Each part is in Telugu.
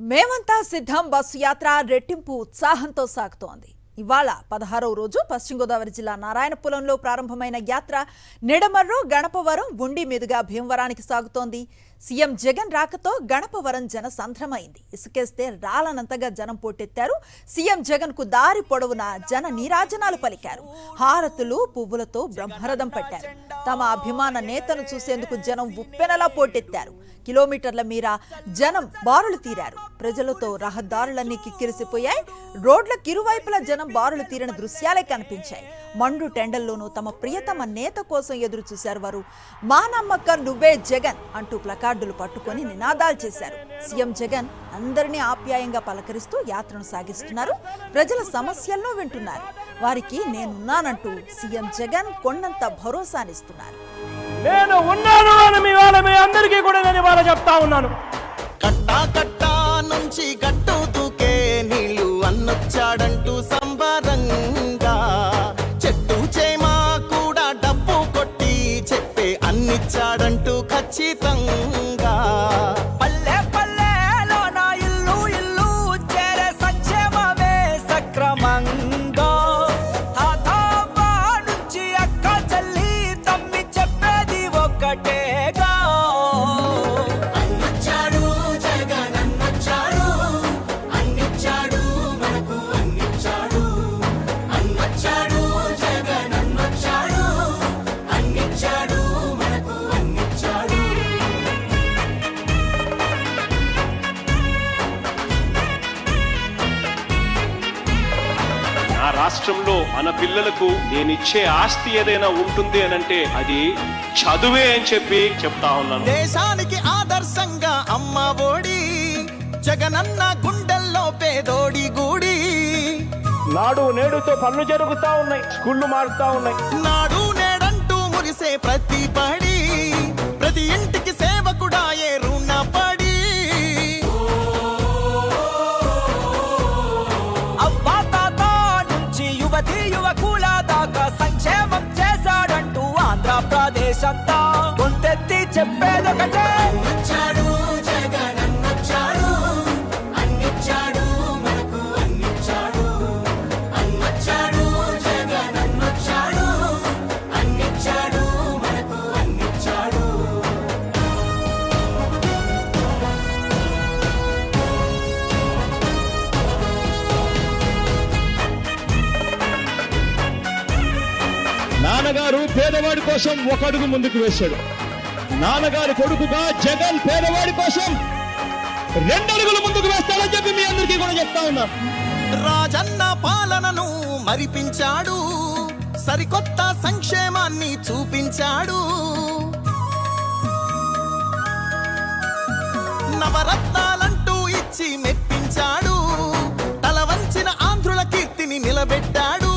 మేమంతా సిద్ధం బస్సు యాత్ర రెట్టింపు ఉత్సాహంతో సాగుతోంది. ఇవాళ 16వ రోజు పశ్చిమ గోదావరి జిల్లా నారాయణపురంలో ప్రారంభమైన యాత్ర నిడమర్రు గణపవరం ఉండి మీదుగా భీమవరానికి సాగుతోంది. సీఎం జగన్ రాకతో గణపవరం జనసంద్రమైంది. ఇసుకేస్తే రాలనంతగా జనం పోటెత్తారు. సీఎం జగన్ కు దారి పొడవునా జన నీరాజనాలు పలికారు. హారతులు పువ్వులతో బ్రహ్మరథం పట్టారు. తమ అభిమాన నేతను చూసేందుకు జనం ఉప్పెనలా పోటెత్తారు. కిలోమీటర్ల మీర జనం బారులు తీరారు. ప్రజలతో రహదారులన్నీ కిక్కిరిసిపోయాయి. రోడ్ల కిరువైపుల జనం బారులు తీరిన దృశ్యాలే కనిపించాయి. మండు టెండల్లోనూ తమ ప్రియతమ నేత కోసం ఎదురు చూశారు వారు. మా నమ్మకం నువ్వే జగన్ అంటూ ప్లకార్డులు పట్టుకొని నినాదాలు చేశారు. సీఎం జగన్ అందరినీ ఆప్యాయంగా పలకరిస్తూ యాత్రను సాగిస్తున్నారు. ప్రజల సమస్యలను వింటున్నారు. వారికి నేనున్నానంటూ సీఎం జగన్ కొండంత భరోసానిస్తున్నారు. నేను ఉన్నాను అని మీ అందరికీ కూడా నేను ఇవాళ చెప్తా ఉన్నాను. కట్టా కట్టా నుంచి గట్టు దూకే నీళ్లు అన్నొచ్చాడంటూ సంబరంగా చెట్టు చేమా కూడా డబ్బు కొట్టి చెప్పే అన్నిచ్చాడంటూ ఖచ్చితంగా పల్లె పల్లెలో నా ఇల్లు ఇల్లు చేరే సంక్షేమమే సక్రమంగా తాతాబా నుంచి అక్క చెల్లి తమ్మి చెప్పేది ఒక్కటేగా రాష్ట్రంలో మన పిల్లలకు నేనిచ్చే ఆస్తి ఏదైనా ఉంటుంది అనంటే అది చదువే అని చెప్పి చెప్తా ఉన్నాను. దేశానికి ఆదర్శంగా అమ్మ ఒడి జగనన్న గుండెల్లో పేదోడి గుడి నాడు నేడుతో పనులు జరుగుతా ఉన్నాయి, స్కూళ్లు మారుతా ఉన్నాయి. నాడు నేడంటూ మురిసే ప్రతి పడి ప్రతి ఇంటికి సేవకుడాయే రుణపడి అవ్వా తాత నుంచి యువతి యువకుల దాకా సంక్షేమం చేశాడంటూ ఆంధ్రప్రదేశ్ అంతా గొంతెత్తి చెప్పేదొకటే. నాన్నగారు పేదవాడి కోసం ఒక అడుగు ముందుకు వేశాడు. నాన్నగారి కొడుకుగా జగన్ పేదవాడి కోసం 2 అడుగులు ముందుకు వేస్తాడని చెప్పి మీ అందరికీ కూడా చెప్తా ఉన్నా. రాజన్న పాలనను మరిపించాడు, సరికొత్త సంక్షేమాన్ని చూపించాడు. నవరత్నాలంటూ ఇచ్చి మెప్పించాడు, తల వంచిన ఆంధ్రుల కీర్తిని నిలబెట్టాడు.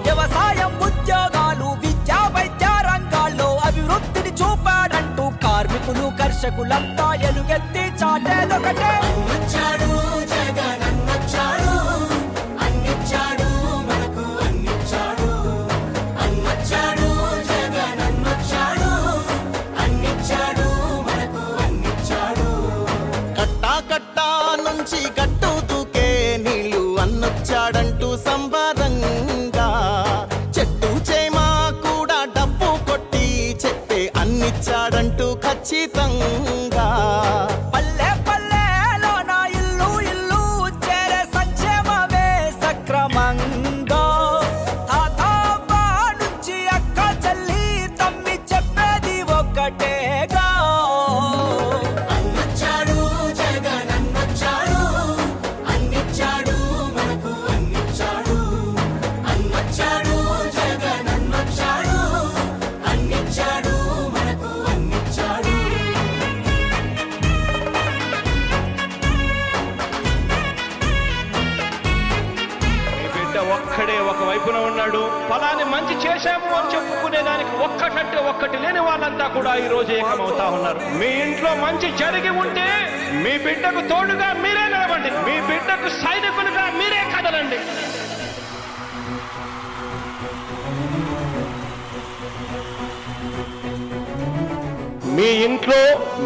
వ్యవసాయం, ఉద్యోగాలు, విద్యా వైద్య రంగాల్లో అభివృద్ధిని చూపాడంటూ కార్మికులు కర్షకులంతా ఎలుగెత్తి చాటేదొకటే. కట్టా కట్టా నుంచి గట్టు దూకే నీళ్లు అన్నొచ్చాడంటూ సంబరంగా చెట్టు చేమా కూడా డబ్బు కొట్టి చెప్పే అన్నిచ్చాడంటూ ఖచ్చితంగా పల్లె పల్లెలో నా ఇల్లు ఇల్లు చేరే సంక్షేమమే సక్రమంగా తాతాబా నుంచి అక్క చెల్లి తమ్మి చెప్పేది ఒక్కటేగా. ఒక్కడే ఒక వైపున ఉన్నాడు. ఫలాన్ని మంచి చేశాము అని చెప్పుకునే దానికి ఒక్కటంటే ఒక్కటి లేని వాళ్ళంతా కూడా ఈ రోజు ఏకమవుతా ఉన్నారు. మీ ఇంట్లో మంచి జరిగి ఉంటే మీ బిడ్డకు తోడుగా మీరే నిలబండి, మీ బిడ్డకు సైనికులుగా మీరే కదలండి. మీ ఇంట్లో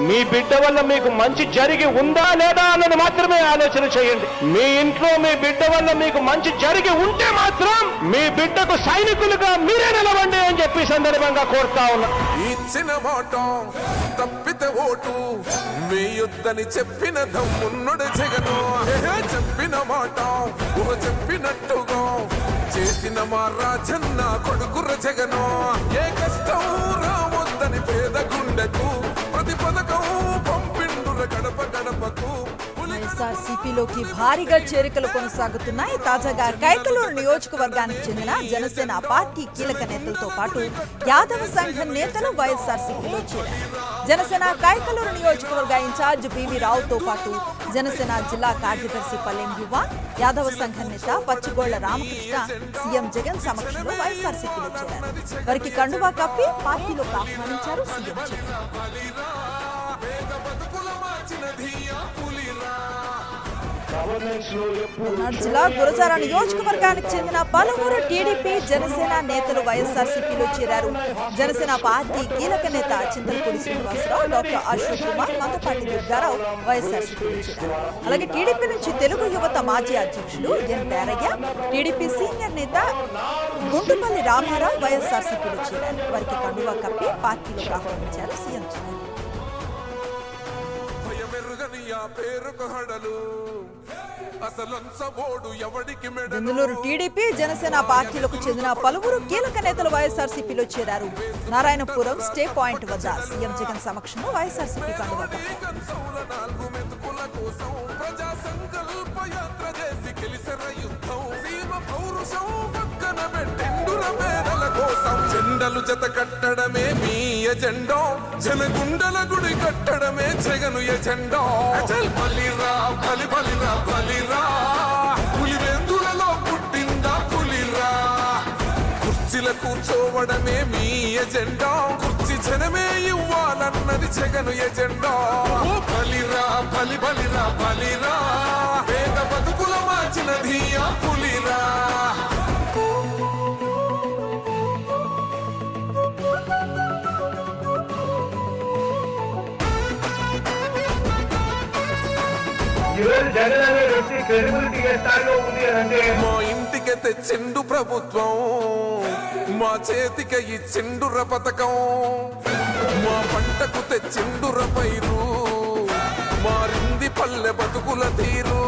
మీ బిడ్డ వల్ల మీకు మంచి జరిగి ఉందా లేదా అన్నది మాత్రమే ఆలోచన చేయండి. మీ ఇంట్లో మీ బిడ్డ వల్ల మీకు మంచి జరిగి ఉంటే మాత్రం మీ బిడ్డకు సైనికులుగా మీరే నిలవండి అని చెప్పి సందర్భంగా కోరుతా ఉన్నా. ఇచ్చిన మాట తప్పితే ఓటు వేయొద్దని చెప్పిన దమ్మున్నడు జగను. చెప్పిన మాట చెప్పినట్టుగా చేసిన మా రాజన్న కొడుకుర జగను. ఏ కష్టం రావద్దని పేద గుండెకు ప్రతి పథకం పంపిండుర గడప గడపకు. వైఎస్ఆర్సీపీలోకి భారీగా చేరికలు కొనసాగుతున్నాయి. తాజాగా కైకలూరు నియోజకవర్గానికి చెందిన జనసేన పార్టీ కీలక నేతలతో పాటు యాదవ సంఘం నేతలు వైఎస్ఆర్సీపీలో చేరారు. జనసేన కైకలూరు నియోజకవర్గ ఇన్ఛార్జ్ పివి రావుతో పాటు జనసేన జిల్లా కార్యదర్శి పల్లెం యువ, యాదవ సంఘం నేత పచ్చిగోళ్ల రామకృష్ణ సీఎం జగన్ సమక్షంలో వైఎస్ఆర్సీపీలో చేరారు. వారికి కండువా కప్పి పార్టీలోకి ఆహ్వానించారు సీఎం జగన్. పల్నాడు జిల్లా గురజాల నియోజకవర్గానికి చెందిన పలువురు టీడీపీ జనసేన నేతలు వైఎస్ఆర్సీపీలో చేరారు. జనసేన పార్టీ కీలక నేత చింతలపూడి శ్రీనివాసరావు, డాక్టర్ అశోక్ కుమార్, మందపాటి దుర్గారావు వైఎస్ఆర్సీపీలో చేరారు. అలాగే టీడీపీ నుంచి తెలుగు యువత మాజీ అధ్యక్షుడు ఎన్ పేరయ్య, టీడీపీ సీనియర్ నేత గుంటుపల్లి రామారావు వైఎస్ఆర్సీపీలో చేరారు. వారికి కండువా కప్పి పార్టీలోకి ఆహ్వానించారు సీఎం జగన్. బెంగళూరు టీడీపీ జనసేన పార్టీలకు చెందిన పలువురు కీలక నేతలు వైఎస్ఆర్సీపీలో చేరారు. నారాయణపురం స్టే పాయింట్ వద్ద సీఎం జగన్ సమక్షంలో వైఎస్ఆర్సీపీ కండువా కప్పారు. జెండలు జత కట్టడమే మీ ఎజెండా, జనగుండల గుడి కట్టడమే జగను ఎజెండా. బలిరా బలి బలిరా బలిరా, పులివెందులలో పుట్టిందా పులిరా. కుర్చీల కూర్చోవడమే మీ ఎజెండా, కుర్చీ జనమే ఇవ్వాలన్నది జగను ఎజెండా. బలిరా బలి బలిరా బలిరా, పేద బతుకుల మార్చినది ఆ పులిరా. మా ఇంటికి తెచ్చిండు ప్రభుత్వం, మా చేతికి ఇచ్చిండుర పథకం. మా పంటకు తెచ్చిండుర పైరు, మారింది పల్లె బతుకుల తీరు.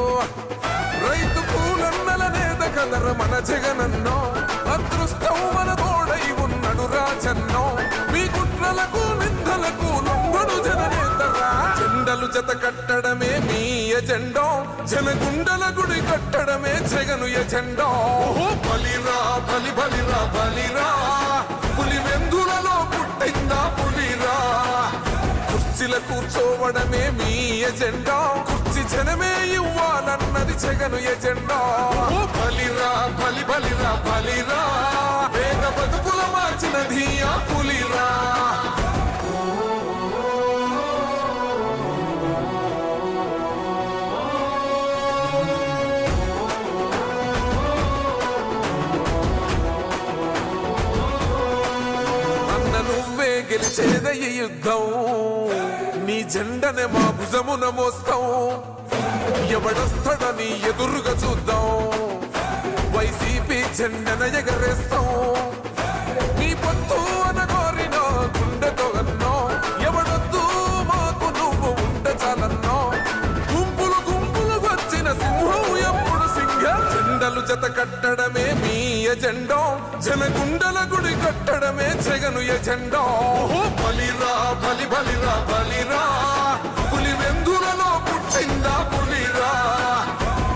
రైతు కూలన్నల నేత కదర మన జగనన్నో, అదృష్టం మన తోడై ఉన్నడు రాజన్నో. మీ కుట్రలకు నిందలకు లొంగడు జననేతరా. జెండలు జత కట్టడమే మీ ఎజెండా, జనగుండల గుడి కట్టడమే జగను ఎజెండా. బలిరా బలి బలిరా బలిరా, పులివెందులలో పుట్టిందా పులిరా. కుర్చీల కూర్చోవడమే మీ ఎజెండా, కుర్చీ జనమే ఇవ్వాలన్నది జగను ఎజెండా. బలిరా బలి బలిరా బలిరా, పేద బతుకుల మార్చినది ఆ పులిరా. గెలిచేద ఈ యుద్ధం, నీ జెండనే మా భుజమున మోస్తాం. ఎవడొస్తాడని ఎదురుగా చూద్దాం, వైసీపీ జెండన ఎగరేస్తాం. నీ పొత్తు అనగోరిన గుండెతో అన్నో, ఎవడొద్దు మాకు నువ్వు ఉంటే చాలన్నో. గుంపులు గుంపులు వచ్చిన సింహం ఎప్పుడు సింహ. జెండలు జత కట్టడమే మీ ఎజెండా, జనగుండల గుడి కట్టడమే జగను ఎజెండా. బలిరా బలి బలిరా బలిరా, పులివెందులలో పుట్టిందా పులిరా.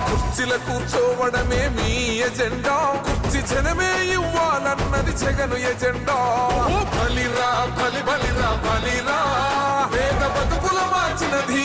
కుర్చీల కూర్చోవడమే మీ ఎజెండా, కుర్చీ జనమే ఇవ్వాలన్నది జగను ఎజెండా. బలిరా బలి బలిరా బలిరా, పేద బతుకుల మార్చినది